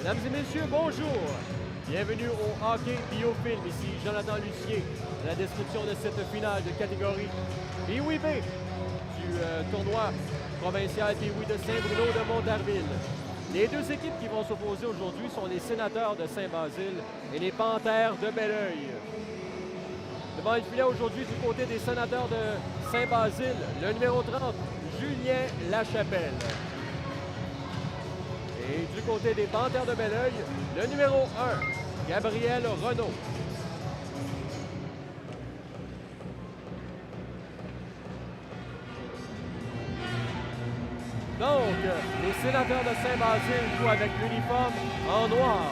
Mesdames et messieurs, bonjour. Bienvenue au Hockey Biofilm. Ici Jonathan Lucier. À la description de cette finale de catégorie Pee-Wee B du tournoi provincial Pee-Wee de Saint-Bruno de Montarville. Les deux équipes qui vont s'opposer aujourd'hui sont les Sénateurs de Saint-Basile et les Panthères de Belleuil. Devant le filet aujourd'hui du côté des Sénateurs de Saint-Basile, le numéro 30, Julien Lachapelle. Et du côté des Panthères de Belleuil, le numéro 1, Gabriel Renaud. Donc, les Sénateurs de Saint-Basile jouent avec l'uniforme en noir.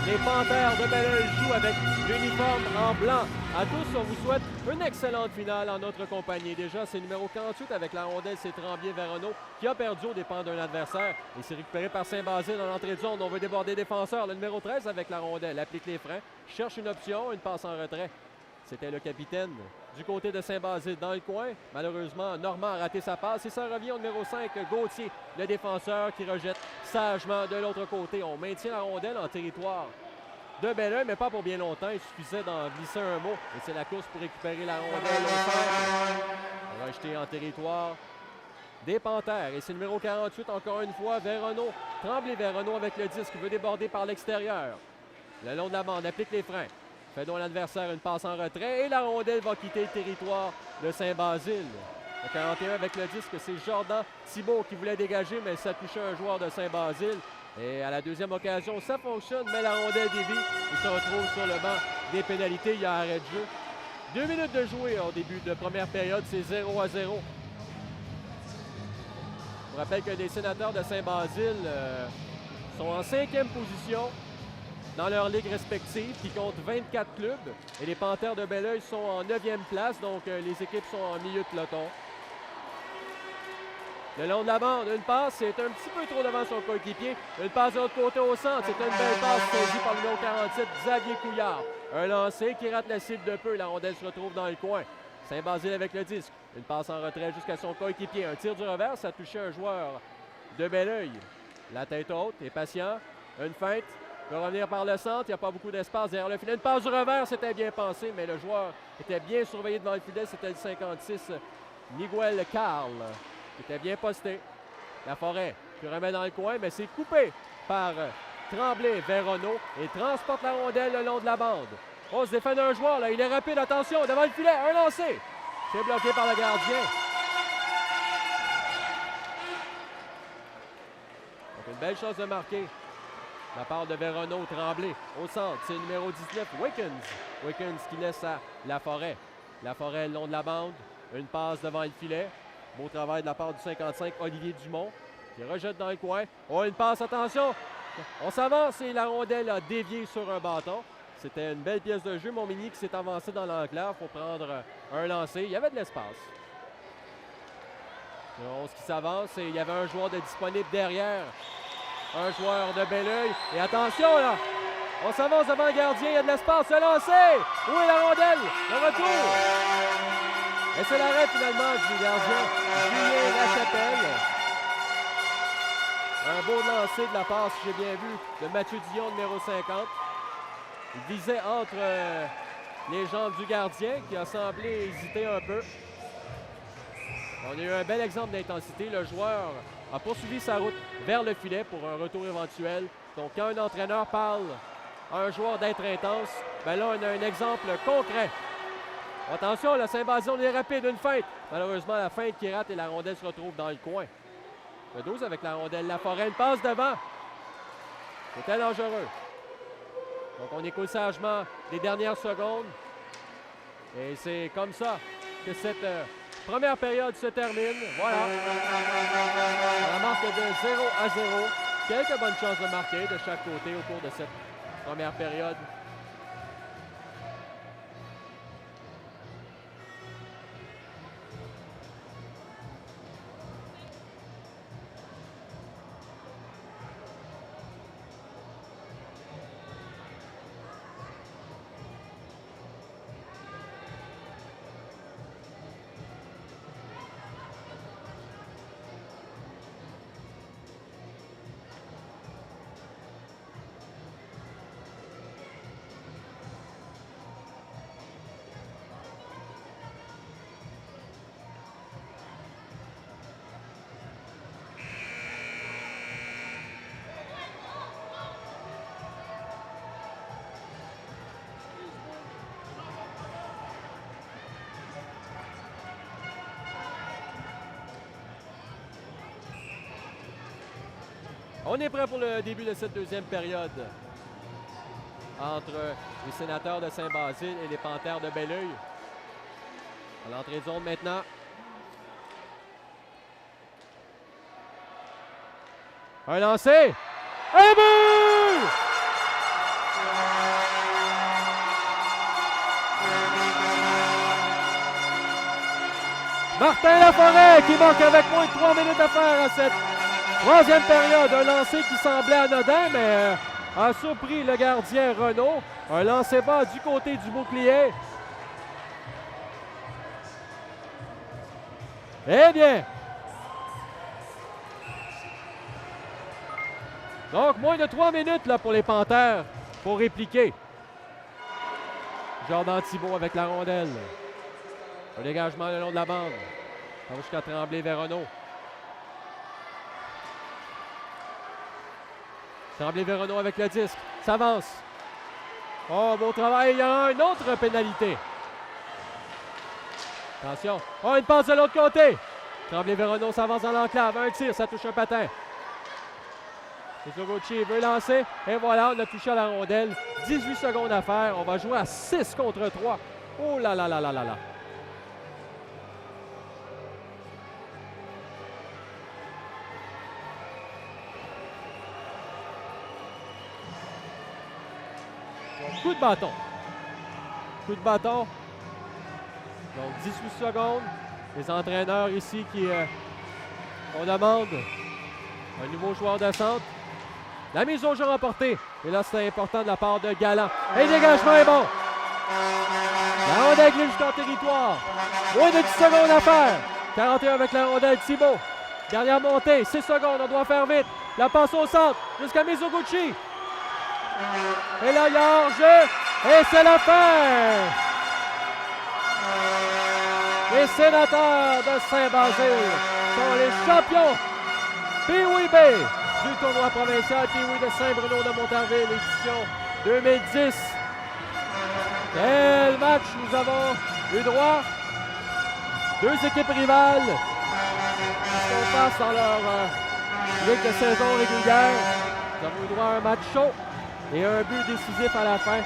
Les Panthères de Belleuil jouent avec l'uniforme en blanc. À tous, on vous souhaite une excellente finale en notre compagnie. Déjà, c'est numéro 48 avec la rondelle, c'est Tremblay-Veronneau qui a perdu au dépens d'un adversaire. Et c'est récupéré par Saint-Basile dans l'entrée de zone. On veut déborder défenseur. Le numéro 13 avec la rondelle applique les freins, cherche une option, une passe en retrait. C'était le capitaine du côté de Saint-Basile dans le coin. Malheureusement, Normand a raté sa passe et ça revient au numéro 5, Gauthier, le défenseur qui rejette sagement de l'autre côté. On maintient la rondelle en territoire de Belleuil, mais pas pour bien longtemps. Il suffisait d'en glisser un mot. Et c'est la course pour récupérer la rondelle au centre. Rejeté en territoire des Panthères. Et c'est le numéro 48, encore une fois, Veronneau. Tremblay-Veronneau avec le disque, veut déborder par l'extérieur. Le long de la bande, applique les freins. Fait donc l'adversaire une passe en retrait. Et la rondelle va quitter le territoire de Saint-Basile. Le 41 avec le disque, c'est Jordan Thibault qui voulait dégager, mais ça touchait un joueur de Saint-Basile. Et à la deuxième occasion, ça fonctionne, mais la rondelle dévie. Il se retrouve sur le banc des pénalités. Il y a arrêt de jeu. 2 minutes de jouer au début de première période. C'est 0-0. Je vous rappelle que les Sénateurs de Saint-Basile sont en 5e position dans leur ligue respective, qui compte 24 clubs. Et les Panthères de Belleuil sont en 9e place, donc les équipes sont en milieu de peloton. Le long de la bande, une passe, c'est un petit peu trop devant son coéquipier. Une passe de l'autre côté au centre, c'est une belle passe saisie par le numéro 47, Xavier Couillard. Un lancer qui rate la cible de peu, la rondelle se retrouve dans le coin. Saint-Basile avec le disque, une passe en retrait jusqu'à son coéquipier. Un tir du revers, ça a touché un joueur de Belleuil. La tête haute, est patient, une feinte. Il va revenir par le centre, il n'y a pas beaucoup d'espace derrière le filet. Une passe du revers, c'était bien pensé, mais le joueur était bien surveillé devant le filet. C'était le 56, Miguel Carl, qui était bien posté. La Forêt qui remet dans le coin, mais c'est coupé par Tremblay-Veronneau et transporte la rondelle le long de la bande. On se défend d'un joueur, là, il est rapide, attention, devant le filet, un lancé. C'est bloqué par le gardien. Donc une belle chose de marquer. La part de Veronneau, Tremblay. Au centre, c'est le numéro 19, Wickens. Wickens qui laisse à La Forêt. La Forêt le long de la bande. Une passe devant le filet. Beau travail de la part du 55, Olivier Dumont, qui rejette dans le coin. Oh, une passe, attention! On s'avance et la rondelle a dévié sur un bâton. C'était une belle pièce de jeu. Montmigny qui s'est avancé dans l'enclave pour prendre un lancer. Il y avait de l'espace. Le 11 qui s'avance et il y avait un joueur de disponible derrière. Un joueur de Belleuil. Et attention, là! On s'avance devant le gardien. Il y a de l'espace. Se lancer! Où est la rondelle? Le retour! Et c'est l'arrêt finalement du gardien Julien Lachapelle. Un beau lancer de la passe, j'ai bien vu, de Mathieu Dion, numéro 50. Il visait entre les jambes du gardien qui a semblé hésiter un peu. On a eu un bel exemple d'intensité. Le joueur a poursuivi sa route vers le filet pour un retour éventuel. Donc, quand un entraîneur parle à un joueur d'être intense, bien là, on a un exemple concret. Attention, le Saint-Basile, on est rapide, une feinte. Malheureusement, la feinte qui rate et la rondelle se retrouve dans le coin. Le 12 avec la rondelle, La Forêt, une passe devant. C'était dangereux. Donc, on écoute sagement les dernières secondes. Et c'est comme ça que cette première période se termine. Voilà. On marque de 0-0. Quelques bonnes chances de marquer de chaque côté au cours de cette première période. On est prêt pour le début de cette deuxième période entre les Sénateurs de Saint-Basile et les Panthères de Belleuil. À l'entrée de zone maintenant. Un lancé. Un but! Martin Laforêt qui manque avec moins de 3 minutes à faire à cette troisième période. Un lancer qui semblait anodin, mais a surpris le gardien Renaud. Un lancer bas du côté du bouclier. Eh bien! Donc, moins de 3 minutes là, pour les Panthères pour répliquer. Jordan Thibault avec la rondelle. Un dégagement le long de la bande. Ça va jusqu'à Tremblay-Véronneau. Tremblay-Véronneau avec le disque. Ça avance. Oh, beau travail. Il y a une autre pénalité. Attention. Oh, une passe de l'autre côté. Tremblay-Véronneau s'avance dans l'enclave. Un tir, ça touche un patin. Mizoguchi veut lancer. Et voilà, on a touché à la rondelle. 18 secondes à faire. On va jouer à 6 contre 3. Oh là là là là là là. Coup de bâton. Coup de bâton. Donc 18 secondes. Les entraîneurs ici qui on demande un nouveau joueur de centre. La mise au jeu remportée. Et là, c'est important de la part de Galland. Et le dégagement est bon. La rondelle glisse jusqu'en territoire. Moins de 10 secondes à faire. 41 avec la rondelle Thibault. Dernière montée. 6 secondes. On doit faire vite. La passe au centre jusqu'à Mizoguchi. Et là, il y a hors-jeu. Et c'est la fin. Les Sénateurs de Saint-Basile sont les champions Pee-Wee B du tournoi provincial Pee-Wee de Saint-Bruno de Montarville, édition 2010. Quel match nous avons eu droit. Deux équipes rivales qui sont face dans leur ligue de saison régulière. Nous avons eu droit à un match chaud et un but décisif à la fin.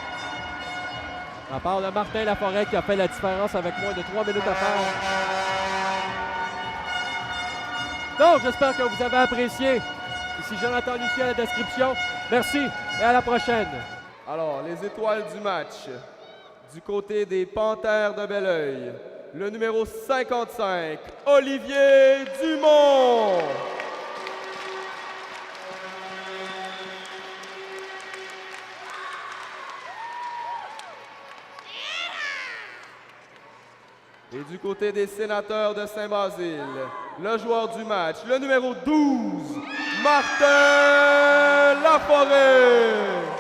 À part de Martin Laforêt qui a fait la différence avec moins de 3 minutes à faire. Donc, j'espère que vous avez apprécié. Ici Jonathan Lucier à la description. Merci et à la prochaine. Alors, les étoiles du match. Du côté des Panthères de Belleuil, le numéro 55, Olivier Dumont. Et du côté des Sénateurs de Saint-Basile, le joueur du match, le numéro 12, Martin Laforêt.